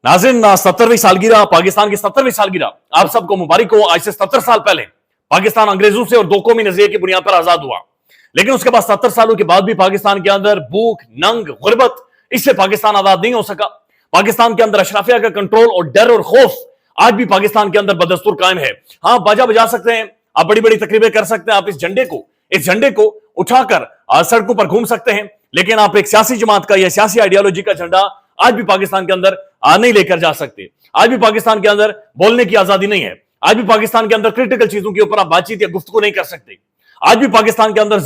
नाज़रीन, 70वीं सालगिरह, पाकिस्तान की 70वीं सालगिरह आप सबको मुबारक हो। आज से 70 साल पहले पाकिस्तान अंग्रेजों से और दो कौमी नजरिए की बुनियाद पर आजाद हुआ, लेकिन उसके बाद 70 सालों के बाद भी पाकिस्तान के अंदर भूख, नंग, गुर्बत, इससे पाकिस्तान आजाद नहीं हो सका। पाकिस्तान के अंदर अशराफिया का कंट्रोल और डर और खौफ आज भी पाकिस्तान के अंदर बदस्तूर कायम है। हाँ, बाजा बजा सकते हैं आप, बड़ी बड़ी तकरीबें कर सकते हैं आप, इस झंडे को उठाकर सड़कों पर घूम सकते हैं, लेकिन आप एक सियासी जमात का या सियासी आइडियोलॉजी का झंडा आज भी पाकिस्तान के अंदर नहीं लेकर जा सकते। आज भी पाकिस्तान के अंदर बोलने की आजादी नहीं है। आज भी पाकिस्तान के अंदर क्रिटिकल चीजों के ऊपर आप बातचीत या गुफ्तगू नहीं कर सकते। आज भी पाकिस्तान के अंदर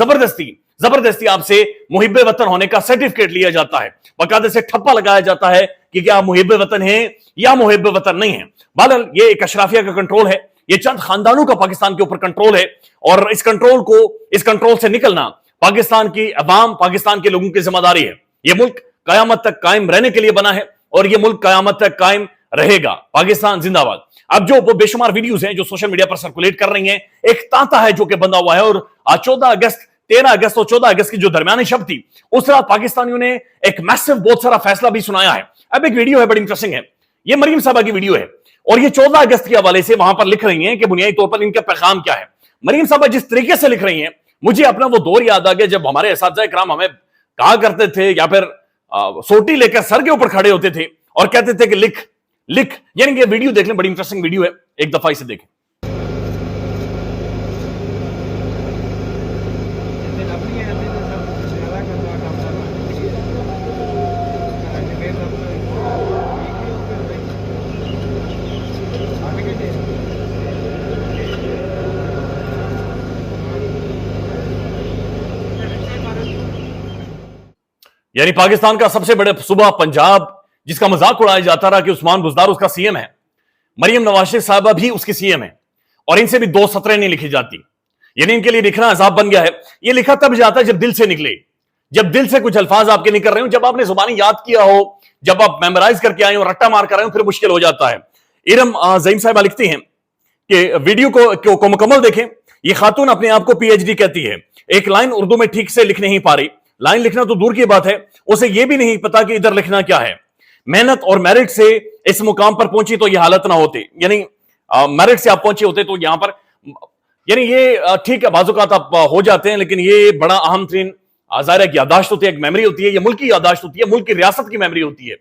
जबरदस्ती आपसे मुहिब्बे वतन होने का सर्टिफिकेट लिया जाता है, बाकायदे से ठप्पा लगाया जाता है कि क्या आप मुहिब्बे वतन हैं या मुहिब्बे वतन नहीं है। बहरहाल ये एक अशराफिया का कंट्रोल है, ये चंद खानदानों का पाकिस्तान के ऊपर कंट्रोल है, और इस कंट्रोल से निकलना पाकिस्तान की अवाम, पाकिस्तान के लोगों की जिम्मेदारी है। यह मुल्क कयामत तक कायम रहने के लिए बना है और यह मुल्क कयामत तक कायम रहेगा। पाकिस्तान जिंदाबाद। अब जो वो बेशुमार वीडियोस हैं जो सोशल मीडिया पर सर्कुलेट कर रही हैं, एक तांता है जो कि बंधा हुआ है, और 13 अगस्त और 14 अगस्त की जो दरमियानी शब थी, उस रात पाकिस्तानियों ने एक मैसिव बहुत सारा फैसला भी सुनाया है। अब एक वीडियो है, बड़ी इंटरेस्टिंग है, ये मरीम साहबा की वीडियो है, और ये 14 अगस्त के हवाले से वहां पर लिख रही हैं कि बुनियादी तौर पर इनका पैगाम क्या है। मरीम साहबा जिस तरीके से लिख रही हैं, मुझे अपना वो दौर याद आ गया जब हमारे असातिज़ा इकराम हमें कहा करते थे, या फिर सोटी लेकर सर के ऊपर खड़े होते थे और कहते थे कि लिख लिख। यानी कि वीडियो देख लें, बड़ी इंटरेस्टिंग वीडियो है, एक दफा इसे देखें। यानी पाकिस्तान का सबसे बड़े सूबा पंजाब, जिसका मजाक उड़ाया जाता रहा कि उस्मान बुज़दार उसका सीएम है, मरियम नवाज शरीफ साहबा भी उसकी सीएम है, और इनसे भी दो सतरें नहीं लिखी जाती। यानी इनके लिए लिखना अजाब बन गया है। यह लिखा तब जाता है जब दिल से निकले, जब दिल से कुछ अल्फाज आपके निकल रहे हो, जब आपने जुबानी याद किया हो, जब आप मेमोराइज करके आए हो, रट्टा मार कर आए हो, फिर मुश्किल हो जाता है। इरम ज़ईम साहिबा लिखती हैं कि वीडियो को मुकम्मल देखें। ये खातून अपने आप को पीएचडी कहती है, एक लाइन उर्दू में ठीक से लिख नहीं पा रही। लाइन लिखना तो दूर की बात है, उसे यह भी नहीं पता कि इधर लिखना क्या है। मेहनत और मेरिट से इस मुकाम पर पहुंची तो यह हालत ना होती। यानी मेरिट से आप पहुंचे होते तो यहां पर, यानी ये ठीक है, बाजुकात आप हो जाते हैं, लेकिन ये बड़ा अहम तरीन ज़ाहिर है कि यादाश्त होती है, एक मेमोरी होती है, ये मुल्क की यादाश्त होती है, मुल्क की रियासत की मेमोरी होती है।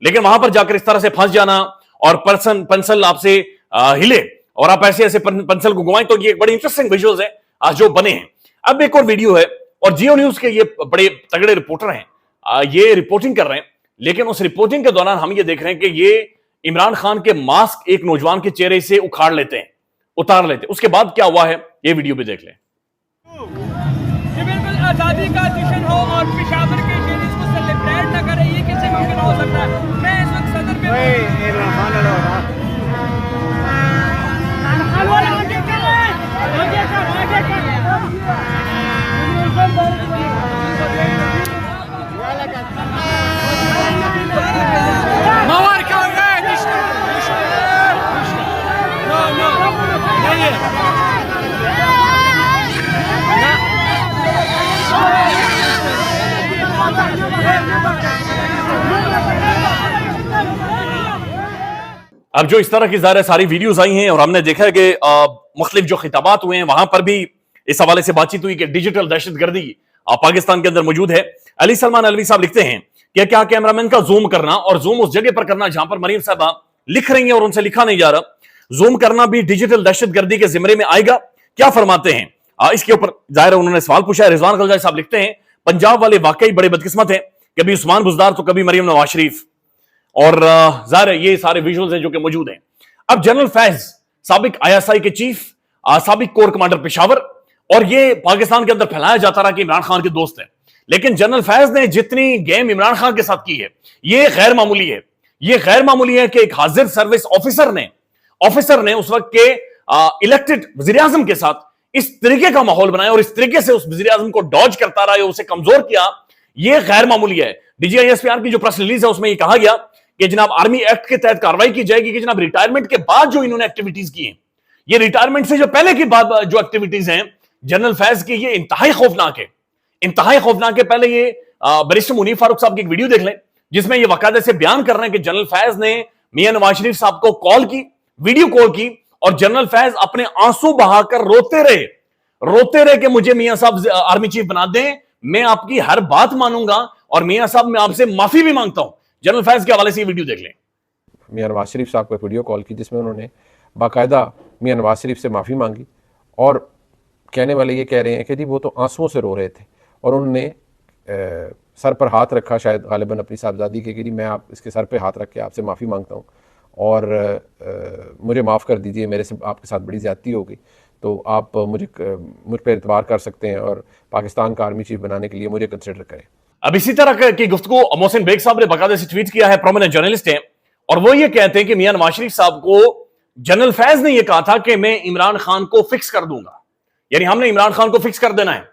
लेकिन वहां पर जाकर इस तरह से फंस जाना और पेंसिल आपसे हिले और आप ऐसे पेंसिल को घुमाएं, तो ये बड़ी इंटरेस्टिंग विजुअल्स है आज जो बने हैं। अब एक और वीडियो है, और जियो न्यूज के ये बड़े तगड़े रिपोर्टर हैं, ये रिपोर्टिंग कर रहे हैं, लेकिन उस रिपोर्टिंग के दौरान हम ये देख रहे हैं कि ये इमरान खान के मास्क एक नौजवान के चेहरे से उतार लेते हैं। उसके बाद क्या हुआ है, ये वीडियो भी देख लें। ये बिल्कुल आजादी का जश्न हो और पेशावर के शहर इसको सेलिब्रेट ना करें, ये कैसे मुमकिन हो सकता है। मैं इस वक्त सदर में अब जो इस तरह की ज़ाहिर सारी वीडियोस आई हैं, और हमने देखा है कि मुख्तलिफ जो खिताबात हुए हैं वहां पर भी इस हवाले से बातचीत हुई कि डिजिटल दहशतगर्दी पाकिस्तान के अंदर मौजूद है। अली सलमान अलवी साहब लिखते हैं कि क्या कैमरामैन का जूम करना, और जूम उस जगह पर करना जहां पर मरीम साहबा लिख रही हैं और उनसे लिखा नहीं जा रहा, जूम करना भी डिजिटल दहशतगर्दी के जिम्मे में आएगा, क्या फरमाते हैं? इसके ऊपर जाहिर उन्होंने सवाल पूछा है। रिजवान खलजाई साहब लिखते हैं, पंजाब वाले वाकई बड़े बदकिस्मत हैं, कभी उस्मान बुज़दार तो कभी मरियम नवाज शरीफ, और जाहिर ये सारे विजुअल्स हैं जो कि मौजूद हैं। अब जनरल फैज, साबिक आईएसआई के चीफ, साबिक कोर कमांडर पेशावर, और ये पाकिस्तान के अंदर फैलाया जाता रहा कि इमरान खान के दोस्त हैं, लेकिन जनरल फैज ने जितनी गेम इमरान खान के साथ की है, ये गैर मामूली है। ये गैर मामूली है कि एक हाजिर सर्विस ऑफिसर ने उस वक्त के इलेक्टेड वजीर आजम के साथ इस तरीके का माहौल बनाया और इस तरीके से उस वजीर आजम को डॉज करता रहा, उसे कमजोर किया। यह गैर मामूली है। डीजीआईएसपीआर की जो प्रेस रिलीज है उसमें यह कहा गया कि जनाब आर्मी एक्ट के तहत कार्रवाई की जाएगी कि जनाब रिटायरमेंट के बाद जो इन्होंने एक्टिविटीज की हैं, ये रिटायरमेंट से जो पहले की बाद जो एक्टिविटीज हैं जनरल फैज की, ये इंतहाई खौफनाक है। पहले ये बैरिस्टर मुनीर फारूक साहब की एक वीडियो देख लें जिसमें ये बाकायदे से बयान कर रहे हैं कि जनरल फैज ने मियां नवाज शरीफ साहब को कॉल की, वीडियो कॉल की, और जनरल फैज अपने आंसू बहाकर रोते रहे कि मुझे मियां साहब आर्मी चीफ बना दें, मैं आपकी हर बात मानूंगा, और मियां साहब मैं आपसे माफी भी मांगता हूं। जनरल फैज के हवाले से वीडियो देख लें। मियां नवाज शरीफ साहब को एक वीडियो कॉल की जिसमें उन्होंने बाकायदा मियां नवाज शरीफ से माफ़ी मांगी, और कहने वाले ये कह रहे हैं कि जी वो तो आंसुओं से रो रहे थे, और उन्होंने सर पर हाथ रखा, शायद गालिबन अपनी साहबजादी के, कि जी मैं आप इसके सर पे हाथ रख के आपसे माफ़ी मांगता हूँ और मुझे माफ़ कर दीजिए, मेरे से आपके साथ बड़ी ज़्यादती हो गई, तो आप मुझ पर एतबार कर सकते हैं और पाकिस्तान का आर्मी चीफ बनाने के लिए मुझे कंसिडर करें। अब इसी तरह की गुफ्तगू मोहसिन बेग साहब ने बाकायदा से ट्वीट किया है, प्रोमिनेंट जर्नलिस्ट हैं, और वो ये कहते हैं कि मियां नवाज शरीफ साहब को जनरल फैज ने ये कहा था कि मैं इमरान खान को फिक्स कर दूंगा, यानी हमने इमरान खान को फिक्स कर देना है।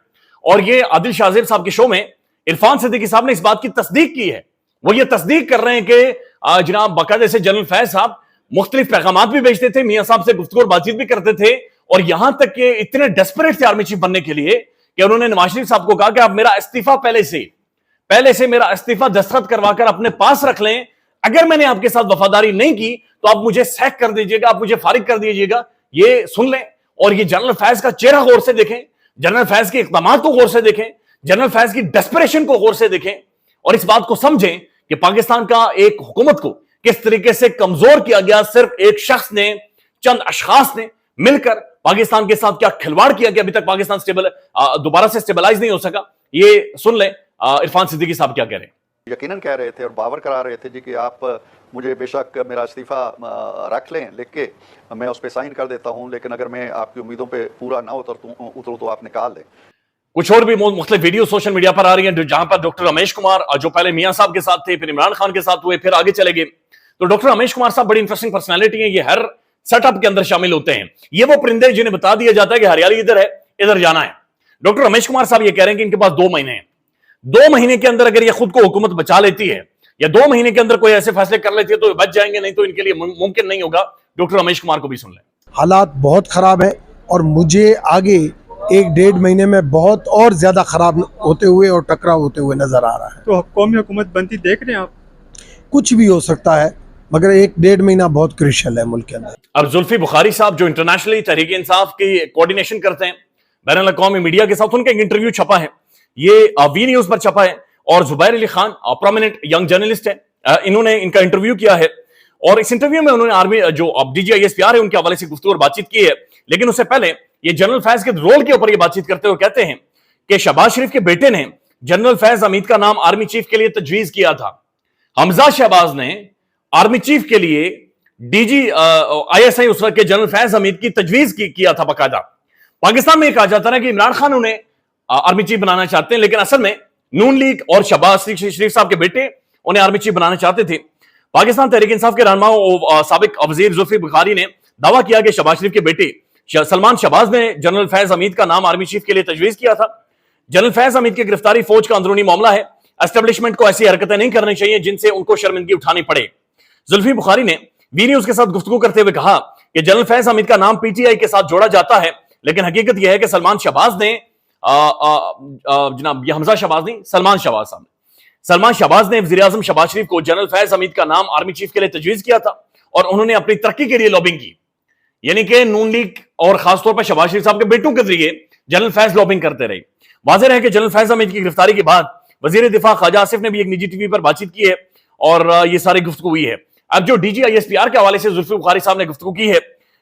और ये आदिल शाहजेब साहब के शो में इरफान सिद्दीकी साहब ने इस बात की तस्दीक की है। वो ये तस्दीक कर रहे हैं कि जनाब बाकायदा से जनरल फैज साहब मुख्तलिफ पैगामात भी भेजते थे, मियां साहब से गुफ्तगू और बातचीत भी करते थे, और यहां तक कि इतने डेस्परेट थे आर्मी चीफ बनने के लिए कि उन्होंने नवाज शरीफ साहब को कहा कि आप मेरा इस्तीफा पहले से मेरा इस्तीफा दस्तखत करवाकर अपने पास रख लें, अगर मैंने आपके साथ वफादारी नहीं की तो आप मुझे सैक कर दीजिएगा, आप मुझे फारिग कर दीजिएगा। ये सुन लें, और ये जनरल फैज का चेहरा गौर से देखें, जनरल फैज के इक़दामात को गौर से देखें, जनरल फैज की डेस्परेशन को गौर से देखें, और इस बात को समझें कि पाकिस्तान का एक हुकूमत को किस तरीके से कमजोर किया गया। सिर्फ एक शख्स ने, चंद अशखास ने मिलकर पाकिस्तान के साथ क्या खिलवाड़ किया कि अभी तक पाकिस्तान दोबारा से स्टेबलाइज नहीं हो सका। ये सुन लें इरफान सिद्दीकी साहब क्या कह रहे हैं। यकीनन कह रहे थे और बावर करा रहे थे जी कि आप मुझे बेशक मेरा इस्तीफा रख लें, लिख के मैं उस पर साइन कर देता हूं, लेकिन अगर मैं आपकी उम्मीदों पे पूरा ना उतरूं तो आप निकाल दें। कुछ और भी मुख्तलिफ वीडियो सोशल मीडिया पर आ रही हैं, जहां पर डॉक्टर रमेश कुमार जो पहले मियां साहब के साथ थे, फिर इमरान खान के साथ हुए, फिर आगे चले गए। तो डॉक्टर रमेश कुमार साहब बड़ी इंटरेस्टिंग पर्सनैलिटी है, ये हर सेटअप के अंदर शामिल होते हैं। ये वो परिंदे जिन्हें बता दिया जाता है कि हरियाली इधर है, इधर जाना है। डॉक्टर रमेश कुमार साहब ये कह रहे हैं कि इनके पास 2 महीने हैं, 2 महीने के अंदर अगर ये खुद को हुकूमत बचा लेती है, या 2 महीने के अंदर कोई ऐसे फैसले कर लेती है तो बच जाएंगे, नहीं तो इनके लिए मुमकिन नहीं होगा। डॉक्टर रमेश कुमार को भी सुन लें। हालात बहुत खराब है, और मुझे आगे 1-1.5 महीने में बहुत और ज्यादा खराब होते हुए और टकराव होते हुए नजर आ रहा है। तो कौमी हुकूमत बनती देख रहे हैं आप? कुछ भी हो सकता है, मगर 1-1.5 महीना बहुत क्रिशियल है मुल्क के अंदर। अब जुल्फी बुखारी साहब जो इंटरनेशनली तहरीक इंसाफ की कोऑर्डिनेशन करते हैं बैनुल अक़वामी मीडिया के साथ, उनका एक इंटरव्यू छपा है, ये वी न्यूज पर छपा है, और Zubair Ali Khan prominent young journalist है, इन्होंने इनका इंटरव्यू किया है, और इस इंटरव्यू में उन्होंने आर्मी जो अब DGISPR है उनके हवाले से गुफ्तगू और बातचीत की है। लेकिन उससे पहले ये जनरल फैज के रोल के ऊपर ये बातचीत करते हुए कहते हैं कि शहबाज शरीफ के बेटे ने जनरल फैज हमीद का नाम आर्मी चीफ के लिए तजवीज किया था। हमजा शहबाज ने आर्मी चीफ के लिए ISI उस वक्त के जनरल फैज हमीद की तजवीज किया था बाकायदा। पाकिस्तान में कहा जाता है कि इमरान खान उन्हें आर्मी चीफ बनाना चाहते हैं, लेकिन असल में नून लीग और शहबाज शरीफ साहब के बेटे उन्हें आर्मी चीफ बनाना चाहते थे। पाकिस्तान तहरीक इंसाफ के रहनुमा साबिक वजीर जुल्फी बुखारी ने दावा किया कि शहबाज शरीफ के बेटे सलमान शहबाज ने जनरल फैज हमीद का नाम आर्मी चीफ के लिए तजवीज किया था। जनरल फैज हमीद की गिरफ्तारी फौज का अंदरूनी मामला है, एस्टेब्लिशमेंट को ऐसी हरकतें नहीं करनी चाहिए जिनसे उनको शर्मिंदगी उठानी पड़े। जुल्फी बुखारी ने वी न्यूज के साथ गुफ्तगू करते हुए कहा कि जनरल फैज हमीद का नाम PTI के साथ जोड़ा जाता है, लेकिन हकीकत यह है कि सलमान शहबाज ने जनाब ये हमजा शहबाज नहीं, सलमान शहबाज ने वज़ीर आज़म शहबाज शरीफ को जनरल फैज हमीद का नाम आर्मी चीफ के लिए तजवीज किया था, और उन्होंने अपनी तरक्की के लिए लॉबिंग की, यानी कि नून लीग और खासतौर पर शहबाज शरीफ साहब के बेटों के जरिए जनरल फैज लॉबिंग करते रहे। वाज़ेह है कि जनरल फैज हमीद की गिरफ्तारी के बाद वजीर दिफा ख्वाजा आसिफ ने भी एक निजी टीवी पर बातचीत की है, और ये सारी गुफ्तगू हुई है। अब जो DGISPR के हवाले से जुल्फी बुखारी साहब ने गुफ्तगू की है,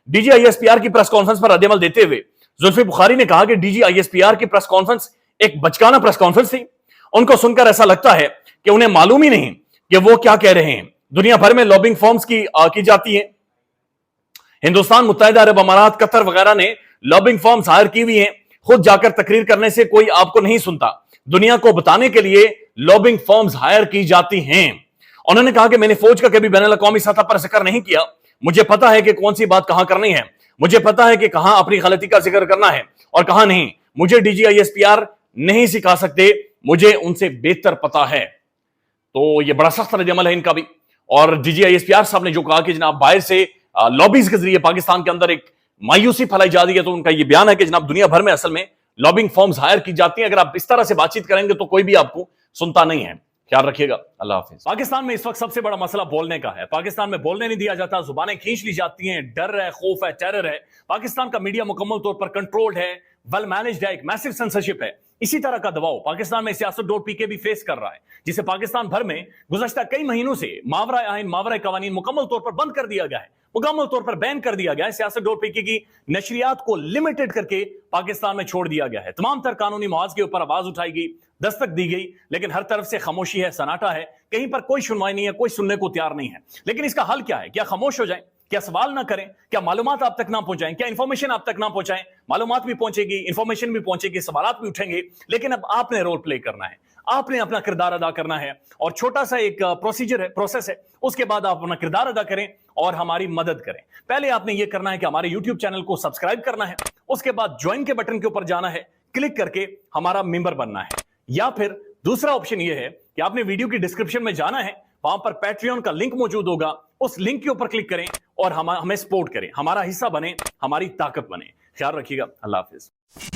DGISPR की प्रेस कॉन्फ्रेंस पर रद्द-ए-अमल देते हुए जुल्फी बुखारी ने कहा कि DGISPR की प्रेस कॉन्फ्रेंस एक बचकाना प्रेस कॉन्फ्रेंस थी। उनको सुनकर ऐसा लगता है कि उन्हें मालूम ही नहीं कि वो क्या कह रहे हैं। दुनिया भर में लॉबिंग फॉर्म्स की जाती है, हिंदुस्तान, मुत्तहिदा अरब अमारात, कतर वगैरह ने लॉबिंग फॉर्म्स हायर की हुई हैं। खुद जाकर तकरीर करने से कोई आपको नहीं सुनता, दुनिया को बताने के लिए लॉबिंग फॉर्म्स हायर की जाती हैं। उन्होंने कहा कि मैंने फौज का कभी बैनुल अक़वामी सतह पर जिक्र नहीं किया, मुझे पता है कि कौन सी बात कहां करनी है, मुझे पता है कि कहां अपनी गलती का जिक्र करना है और कहां नहीं। मुझे DGISPR नहीं सिखा सकते, मुझे उनसे बेहतर पता है। तो ये बड़ा सख्त रद्द-ए-अमल है इनका भी। और DGISPR साहब ने जो कहा कि जनाब बाहर से लॉबीज के जरिए पाकिस्तान के अंदर एक मायूसी फैलाई जा रही है, तो उनका यह बयान है कि जनाब दुनिया भर में असल में लॉबिंग फॉर्म्स हायर की जाती हैं। अगर आप इस तरह से बातचीत करेंगे तो कोई भी आपको सुनता नहीं है। ख्याल रखिएगा। अल्लाह हाफिज। पाकिस्तान में इस वक्त सबसे बड़ा मसला बोलने का है। पाकिस्तान में बोलने नहीं दिया जाता, जुबानें खींच ली जाती हैं, डर है, खौफ है, टेरर है। पाकिस्तान का मीडिया मुकम्मल तौर पर कंट्रोल्ड है, वेल मैनेज्ड है, एक मैसिव सेंसरशिप है। इसी तरह का दबाव पाकिस्तान में सियासत.pk भी फेस कर रहा है, जिसे पाकिस्तान भर में गुज़श्ता कई महीनों से मावरा आइन, मावरा कवानीन मुकम्मल तौर पर बंद कर दिया गया है, मुकम्मल तौर पर बैन कर दिया गया है। सियासत.pk की नशरियात को लिमिटेड करके पाकिस्तान में छोड़ दिया गया है। तमाम तर कानूनी मवाज के ऊपर आवाज उठाई गई, दस्तक दी गई, लेकिन हर तरफ से खामोशी है, सन्नाटा है, कहीं पर कोई सुनवाई नहीं है, कोई सुनने को तैयार नहीं है। लेकिन इसका हल क्या है? क्या खामोश हो जाए? क्या सवाल ना करें? क्या मालूमात आप तक ना पहुंचाएं? क्या इंफॉर्मेशन आप तक ना पहुंचाएं? मालूमात भी पहुंचेगी, इंफॉर्मेशन भी पहुंचेगी, सवालात भी उठेंगे, लेकिन अब आपने रोल प्ले करना है, आपने अपना किरदार अदा करना है। और छोटा सा एक प्रोसीजर है, प्रोसेस है, उसके बाद आप अपना किरदार अदा करें और हमारी मदद करें। पहले आपने यह करना है कि हमारे यूट्यूब चैनल को सब्सक्राइब करना है, उसके बाद ज्वाइन के बटन के ऊपर जाना है, क्लिक करके हमारा मेंबर बनना है। या फिर दूसरा ऑप्शन यह है कि आपने वीडियो की डिस्क्रिप्शन में जाना है, वहां पर पैट्रियन का लिंक मौजूद होगा, उस लिंक के ऊपर क्लिक करें और हमें सपोर्ट करें, हमारा हिस्सा बने, हमारी ताकत बने। ख्याल रखिएगा। अल्लाह हाफिज।